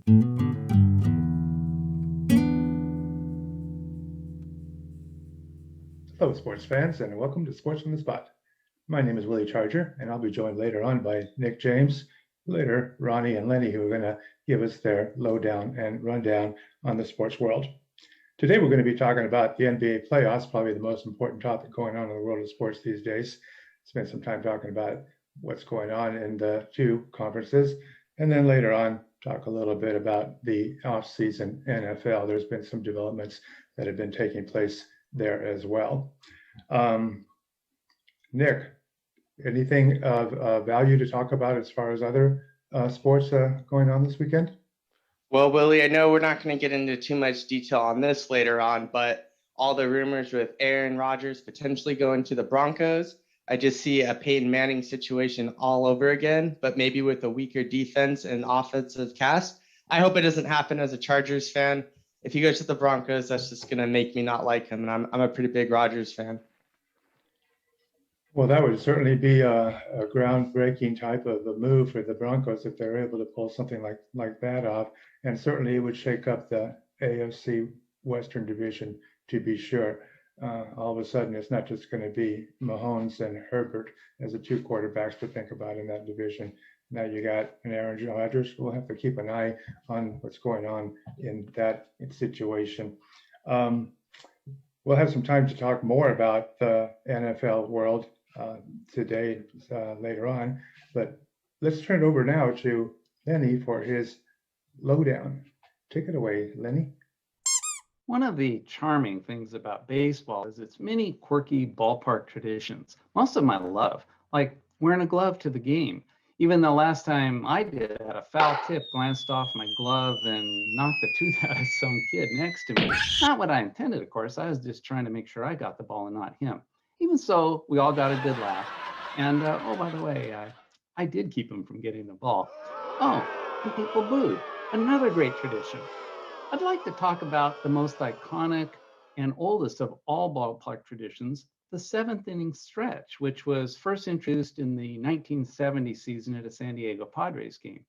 Hello, sports fans, and welcome to Sports on the Spot. My name is Willie Charger, and I'll be joined later on by Nick James, later Ronnie and Lenny, who are going to give us their lowdown and rundown on the sports world. Today, we're going to be talking about the NBA playoffs, probably the most important topic going on in the world of sports these days. Spend some time talking about what's going on in the two conferences, and then later on, talk a little bit about the off-season NFL. There's been some developments that have been taking place there as well. Nick, anything of value to talk about as far as other sports going on this weekend? Well, Willie, I know we're not going to get into too much detail on this later on, but all the rumors with Aaron Rodgers potentially going to the Broncos, I just see a Peyton Manning situation all over again, but maybe with a weaker defense and offensive cast. I hope it doesn't happen as a Chargers fan. If he goes to the Broncos, that's just going to make me not like him, and I'm a pretty big Rodgers fan. Well, that would certainly be a groundbreaking type of a move for the Broncos if they're able to pull something like that off, and certainly it would shake up the AFC Western Division to be sure. All of a sudden, it's not just going to be Mahomes and Herbert as the two quarterbacks to think about in that division. Now you got an Aaron Rodgers. We'll have to keep an eye on what's going on in that situation. We'll have some time to talk more about the NFL world today, later on, but let's turn it over now to Lenny for his lowdown. Take it away, Lenny. One of the charming things about baseball is its many quirky ballpark traditions, most of them I love, like wearing a glove to the game. Even the last time I did it, a foul tip glanced off my glove and knocked the tooth out of some kid next to me. Not what I intended, of course. I was just trying to make sure I got the ball and not him. Even so, we all got a good laugh. And oh, by the way, I did keep him from getting the ball. Oh, and people booed. Another great tradition. I'd like to talk about the most iconic and oldest of all ballpark traditions, the seventh inning stretch, which was first introduced in the 1970 season at a San Diego Padres game,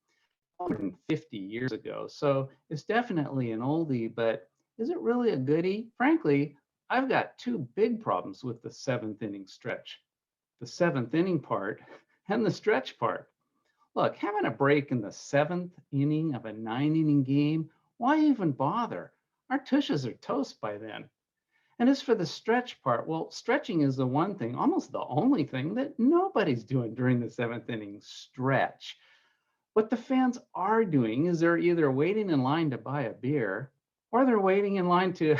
150 years ago. So it's definitely an oldie, but is it really a goodie? Frankly, I've got two big problems with the seventh inning stretch, the seventh inning part and the stretch part. Look, having a break in the seventh inning of a 9 inning game, why even bother? Our tushes are toast by then. And as for the stretch part, well, stretching is the one thing, almost the only thing that nobody's doing during the seventh inning stretch. What the fans are doing is they're either waiting in line to buy a beer or they're waiting in line to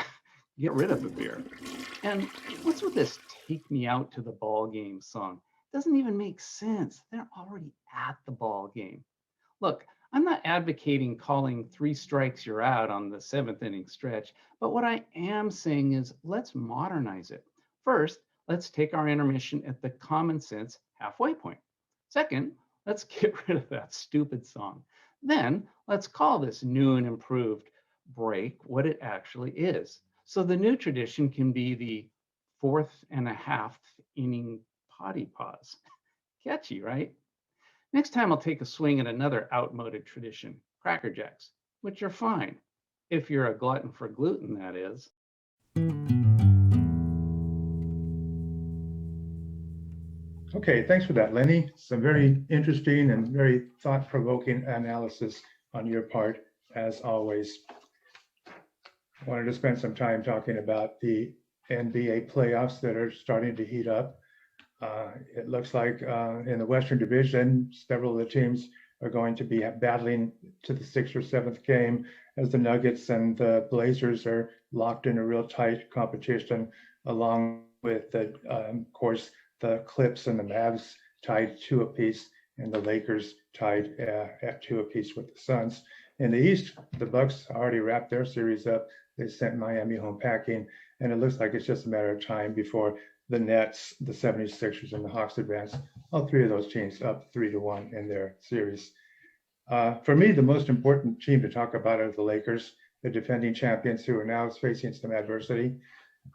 get rid of a beer. And what's with this "Take Me Out to the Ball Game" song? It doesn't even make sense. They're already at the ball game. Look, I'm not advocating calling 3 strikes you're out on the seventh inning stretch, but what I am saying is let's modernize it. First, let's take our intermission at the common sense halfway point. Second, let's get rid of that stupid song. Then let's call this new and improved break what it actually is. So the new tradition can be the fourth and a half inning potty pause. Catchy, right? Next time I'll take a swing at another outmoded tradition, Cracker Jacks, which are fine, if you're a glutton for gluten, that is. Okay, thanks for that, Lenny. Some very interesting and very thought-provoking analysis on your part, as always. I wanted to spend some time talking about the NBA playoffs that are starting to heat up. It looks like in the Western Division, several of the teams are going to be battling to the 6th or 7th game as the Nuggets and the Blazers are locked in a real tight competition, along with, of course, the Clips and the Mavs tied 2 apiece, and the Lakers tied at 2 apiece with the Suns. In the East, the Bucks already wrapped their series up. They sent Miami home packing, and it looks like it's just a matter of time before the Nets, the 76ers, and the Hawks advance. All 3 of those teams up 3-1 in their series. For me, the most important team to talk about are the Lakers, the defending champions who are now facing some adversity.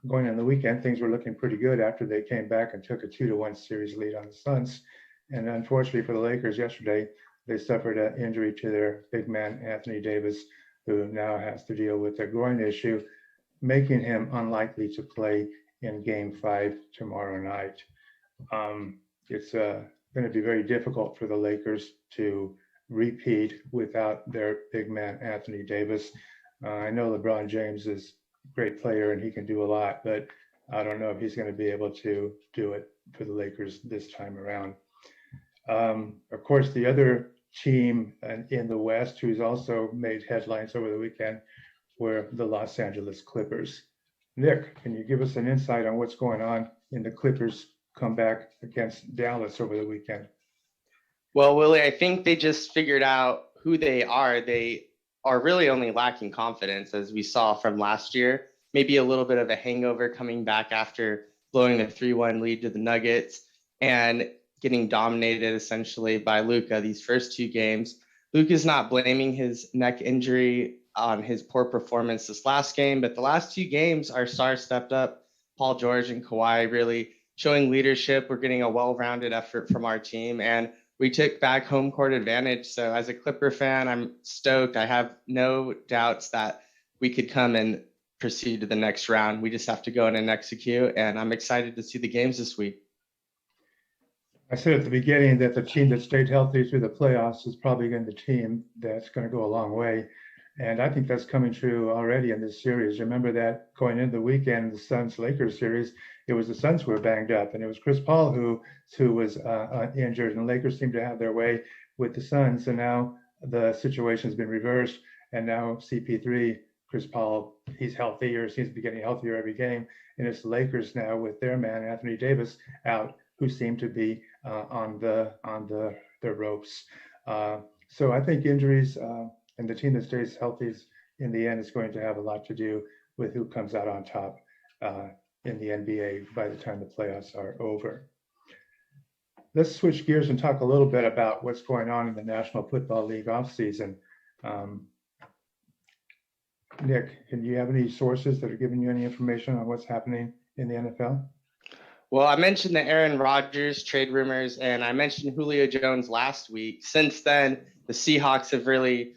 Going on the weekend, things were looking pretty good after they came back and took a 2-1 series lead on the Suns. And unfortunately for the Lakers yesterday, they suffered an injury to their big man, Anthony Davis, who now has to deal with a groin issue, making him unlikely to play in Game 5 tomorrow night. It's going to be very difficult for the Lakers to repeat without their big man, Anthony Davis. I know LeBron James is a great player and he can do a lot, but I don't know if he's going to be able to do it for the Lakers this time around. Of course, the other team in the West who's also made headlines over the weekend were the Los Angeles Clippers. Nick, can you give us an insight on what's going on in the Clippers comeback against Dallas over the weekend? Well, Willie, I think they just figured out who they are. They are really only lacking confidence, as we saw from last year. Maybe a little bit of a hangover coming back after blowing the 3-1 lead to the Nuggets and getting dominated essentially by Luka these first two games. Luka's not blaming his neck injury on his poor performance this last game, but the last two games, our stars stepped up. Paul George and Kawhi really showing leadership. We're getting a well-rounded effort from our team, and we took back home court advantage. So as a Clipper fan, I'm stoked. I have no doubts that we could come and proceed to the next round. We just have to go in and execute, and I'm excited to see the games this week. I said at the beginning that the team that stayed healthy through the playoffs is probably going to be the team that's going to go a long way. And I think that's coming true already in this series. Remember that going into the weekend, the Suns-Lakers series, it was the Suns who were banged up, and it was Chris Paul who was injured, and the Lakers seemed to have their way with the Suns. And now the situation's been reversed, and now CP3, Chris Paul, he's healthier, seems to be getting healthier every game, and it's the Lakers now with their man Anthony Davis out, who seem to be on the ropes. So I think injuries and the team that stays healthy in the end is going to have a lot to do with who comes out on top in the NBA by the time the playoffs are over. Let's switch gears and talk a little bit about what's going on in the National Football League offseason. Nick, do you have any sources that are giving you any information on what's happening in the NFL? Well, I mentioned the Aaron Rodgers trade rumors, and I mentioned Julio Jones last week. Since then, the Seahawks have really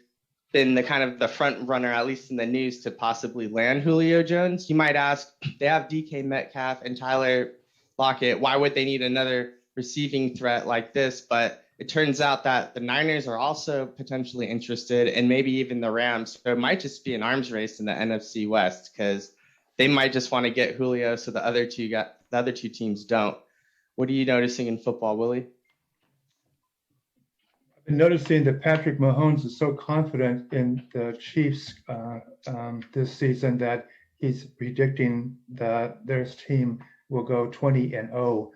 been the kind of the front runner, at least in the news, to possibly land Julio Jones. You might ask, they have DK Metcalf and Tyler Lockett. Why would they need another receiving threat like this? But it turns out that the Niners are also potentially interested, and maybe even the Rams. So it might just be an arms race in the NFC West, because they might just want to get Julio so the other two teams don't. What are you noticing in football, Willie? I've been noticing that Patrick Mahomes is so confident in the Chiefs this season that he's predicting that their team will go 20-0,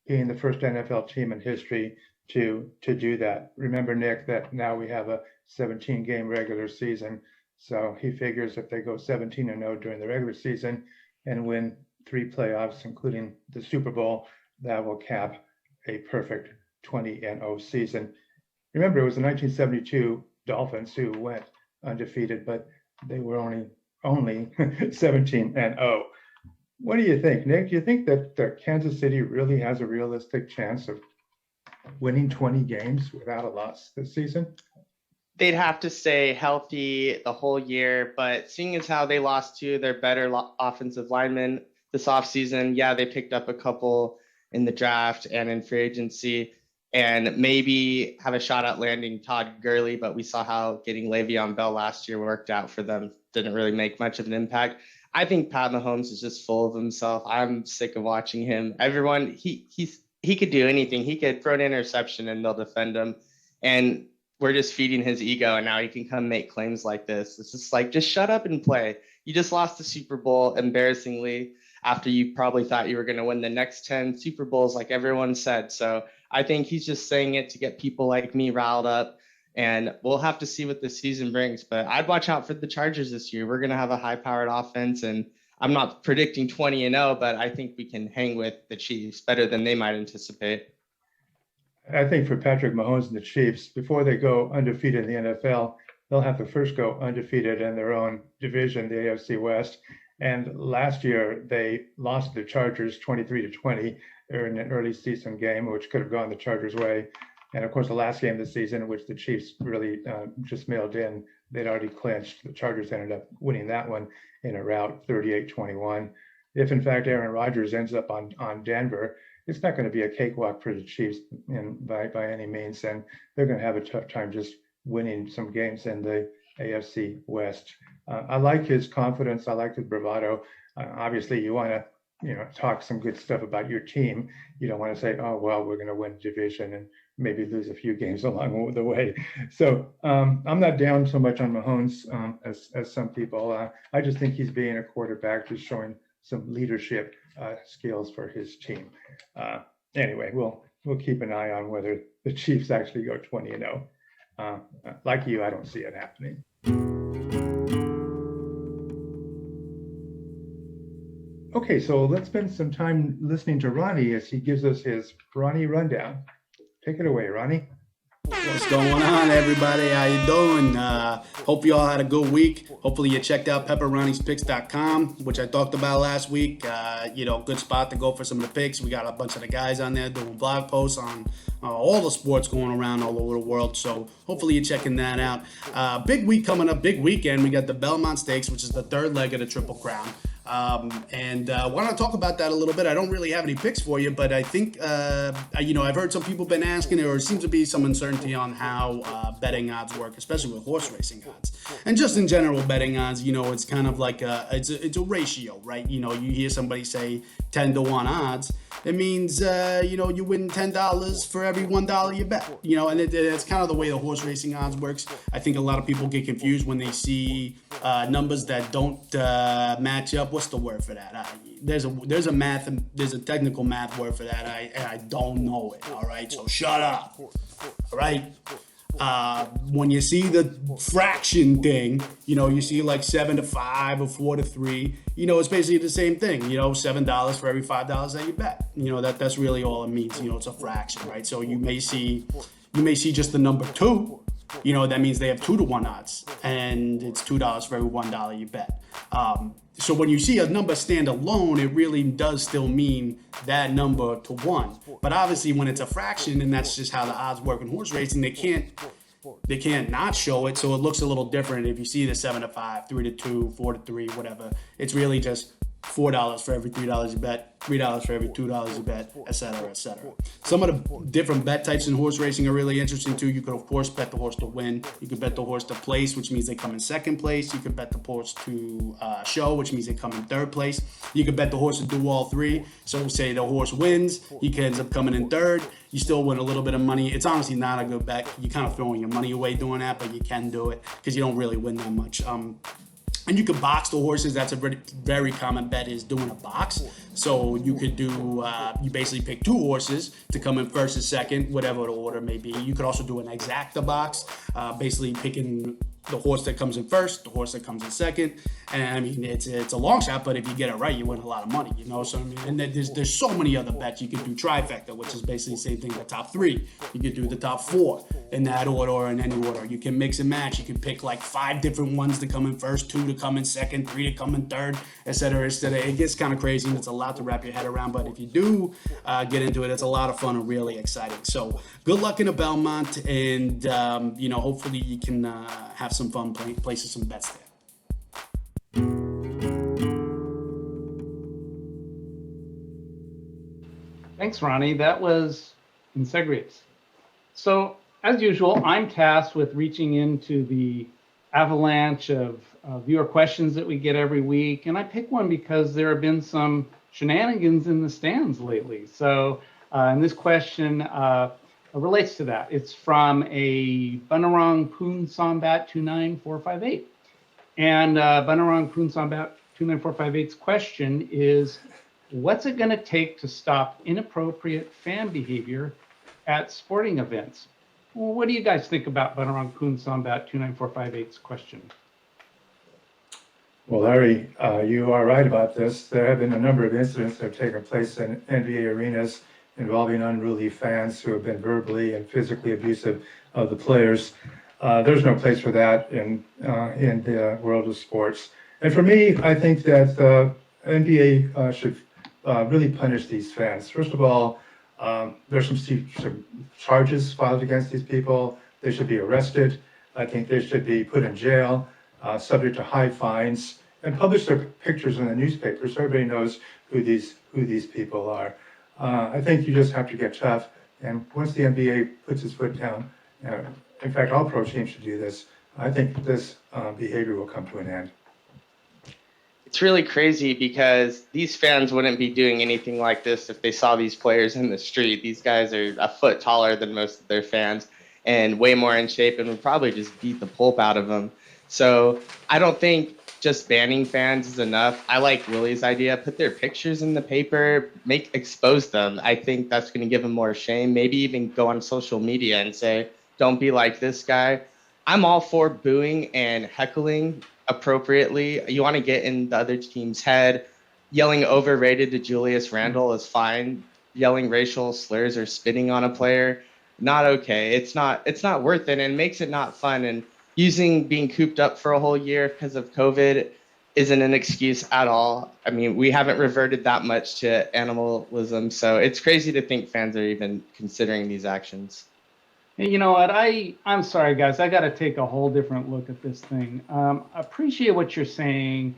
being the first NFL team in history to do that. Remember, Nick, that now we have a 17-game regular season. So he figures if they go 17-0 during the regular season and win 3 playoffs, including the Super Bowl, that will cap a perfect 20-0 season. Remember, it was the 1972 Dolphins who went undefeated, but they were only 17-0. What do you think, Nick? Do you think that Kansas City really has a realistic chance of winning 20 games without a loss this season? They'd have to stay healthy the whole year, but seeing as how they lost 2 of their better offensive linemen this offseason, yeah, they picked up a couple in the draft and in free agency, and maybe have a shot at landing Todd Gurley, but we saw how getting Le'Veon Bell last year worked out for them. Didn't really make much of an impact. I think Pat Mahomes is just full of himself. I'm sick of watching him. Everyone, he could do anything. He could throw an interception and they'll defend him. And we're just feeding his ego, and now he can come make claims like this. It's just like, just shut up and play. You just lost the Super Bowl embarrassingly after you probably thought you were going to win the next 10 Super Bowls like everyone said. So I think he's just saying it to get people like me riled up, and we'll have to see what the season brings. But I'd watch out for the Chargers this year. We're going to have a high-powered offense, and I'm not predicting 20-0, but I think we can hang with the Chiefs better than they might anticipate. I think for Patrick Mahomes and the Chiefs, before they go undefeated in the NFL, they'll have to first go undefeated in their own division, the AFC West. And last year, they lost to the Chargers 23-20 in an early season game, which could have gone the Chargers' way. And of course, the last game of the season, in which the Chiefs really just mailed in, they'd already clinched. The Chargers ended up winning that one in a rout, 38-21. If in fact Aaron Rodgers ends up on Denver, it's not going to be a cakewalk for the Chiefs by any means, and they're going to have a tough time just winning some games in the AFC West. I like his confidence. I like his bravado. Obviously, you want to talk some good stuff about your team. You don't want to say, oh, well, we're going to win the division and maybe lose a few games along the way. So I'm not down so much on Mahomes as some people. I just think he's being a quarterback, just showing some leadership skills for his team. Anyway, we'll keep an eye on whether the Chiefs actually go 20-0. Like you, I don't see it happening. Okay, so let's spend some time listening to Ronnie as he gives us his Ronnie rundown. Take it away, Ronnie. What's going on, everybody? How you doing? Hope you all had a good week. Hopefully you checked out pepperronniespicks.com, which I talked about last week. Good spot to go for some of the picks. We got a bunch of the guys on there doing blog posts on all the sports going around all over the world. So hopefully you're checking that out. Big week coming up, big weekend. We got the Belmont Stakes, which is the third leg of the Triple Crown. Want to talk about that a little bit. I don't really have any picks for you, but I think, I've heard some people been asking, or seems to be some uncertainty on how betting odds work, especially with horse racing odds. And just in general, betting odds, it's kind of like it's a ratio, right? You hear somebody say 10-1 odds. It means, you win $10 for every $1 you bet, and it's kind of the way the horse racing odds works. I think a lot of people get confused when they see numbers that don't match up. What's the word for that? There's a technical math word for that. I don't know it. All right, so shut up. All right. When you see the fraction thing, you see like 7-5 or 4-3, it's basically the same thing, $7 for every $5 that you bet, that's really all it means. It's a fraction, right? So you may see just the number 2, that means they have 2-1 odds, and it's $2 for every $1 you bet. So when you see a number stand alone, it really does still mean that number to 1. But obviously when it's a fraction, and that's just how the odds work in horse racing, they can't not show it. So it looks a little different if you see the 7-5, 3-2, 4-3, whatever. It's really just $4 for every $3 you bet, $3 for every $2 you bet, et cetera, et cetera. Some of the different bet types in horse racing are really interesting too. You could, of course, bet the horse to win. You could bet the horse to place, which means they come in second place. You could bet the horse to show, which means they come in third place. You could bet the horse to do all three. So say the horse wins, he ends up coming in third. You still win a little bit of money. It's honestly not a good bet. You're kind of throwing your money away doing that, but you can do it because you don't really win that much. And you could box the horses. That's a very, very common bet, is doing a box. So you could do, you basically pick 2 horses to come in first and second, whatever the order may be. You could also do an exacta box, basically picking the horse that comes in first, the horse that comes in second. And I mean, it's a long shot, but if you get it right, you win a lot of money, So I mean, and there's so many other bets. You could do trifecta, which is basically the same thing, the top 3. You could do the top 4 in that order or in any order. You can mix and match. You can pick like 5 different ones to come in first, 2 to come in second, 3 to come in third, et cetera, et cetera. It gets kind of crazy, and it's a lot to wrap your head around. But if you do get into it, it's a lot of fun and really exciting. So good luck in the Belmont, and hopefully you can have some fun placing some bets there. Thanks, Ronnie. That was Insegrius. So, as usual, I'm tasked with reaching into the avalanche of viewer questions that we get every week. And I pick one because there have been some shenanigans in the stands lately. So, and this question relates to that. It's from a Bunarong Poon Sombat 29458. And Bunarong Poon Sombat 29458's question is, what's it going to take to stop inappropriate fan behavior at sporting events? Well, what do you guys think about Bunarong Poon Sombat 29458's question? Well, Larry, you are right about this. There have been a number of incidents that have taken place in NBA arenas involving unruly fans who have been verbally and physically abusive of the players. There's no place for that in the world of sports. And for me, I think that the NBA should really punish these fans. First of all, There's some charges filed against these people. They should be arrested. I think they should be put in jail, subject to high fines, and publish their pictures in the newspaper so everybody knows who these people are. I think you just have to get tough. And once the NBA puts its foot down, in fact, all pro teams should do this. I think this behavior will come to an end. It's really crazy because these fans wouldn't be doing anything like this if they saw these players in the street. These guys are a foot taller than most of their fans and way more in shape and would probably just beat the pulp out of them. So I don't think just banning fans is enough. I like Willie's idea. Put their pictures in the paper, expose them. I think that's going to give them more shame. Maybe even go on social media and say, don't be like this guy. I'm all for booing and heckling appropriately. You want to get in the other team's head. Yelling overrated to Julius Randle is fine. Yelling racial slurs or spitting on a player, not okay. It's not worth it, and it makes it not fun. And using being cooped up for a whole year because of COVID isn't an excuse at all. I mean, we haven't reverted that much to animalism, so it's crazy to think fans are even considering these actions. Hey, you know what? I'm sorry, guys. I got to take a whole different look at this thing. I appreciate what you're saying,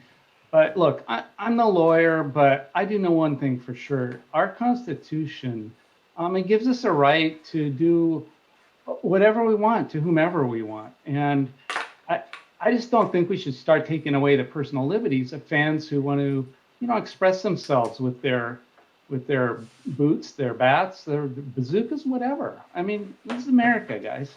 but look, I'm no lawyer, but I do know one thing for sure. Our Constitution, it gives us a right to do whatever we want to whomever we want, and I just don't think we should start taking away the personal liberties of fans who want to, express themselves with their boots, their bats, their bazookas, whatever. I mean, this is America, guys.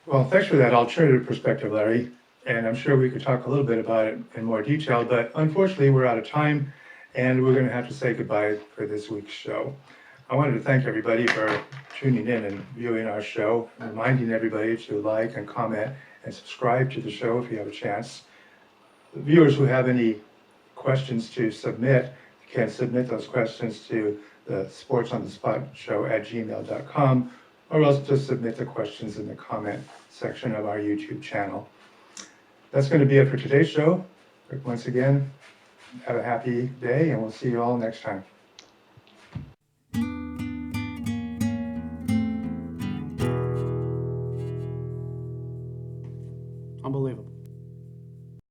Well, thanks for that alternative perspective, Larry. And I'm sure we could talk a little bit about it in more detail, but unfortunately we're out of time and we're going to have to say goodbye for this week's show. I wanted to thank everybody for tuning in and viewing our show, reminding everybody to like and comment and subscribe to the show if you have a chance. The viewers who have any questions to submit can submit those questions to the sportsonthespot@gmail.com, or else just submit the questions in the comment section of our YouTube channel. That's going to be it for today's show. Once again, have a happy day, and we'll see you all next time.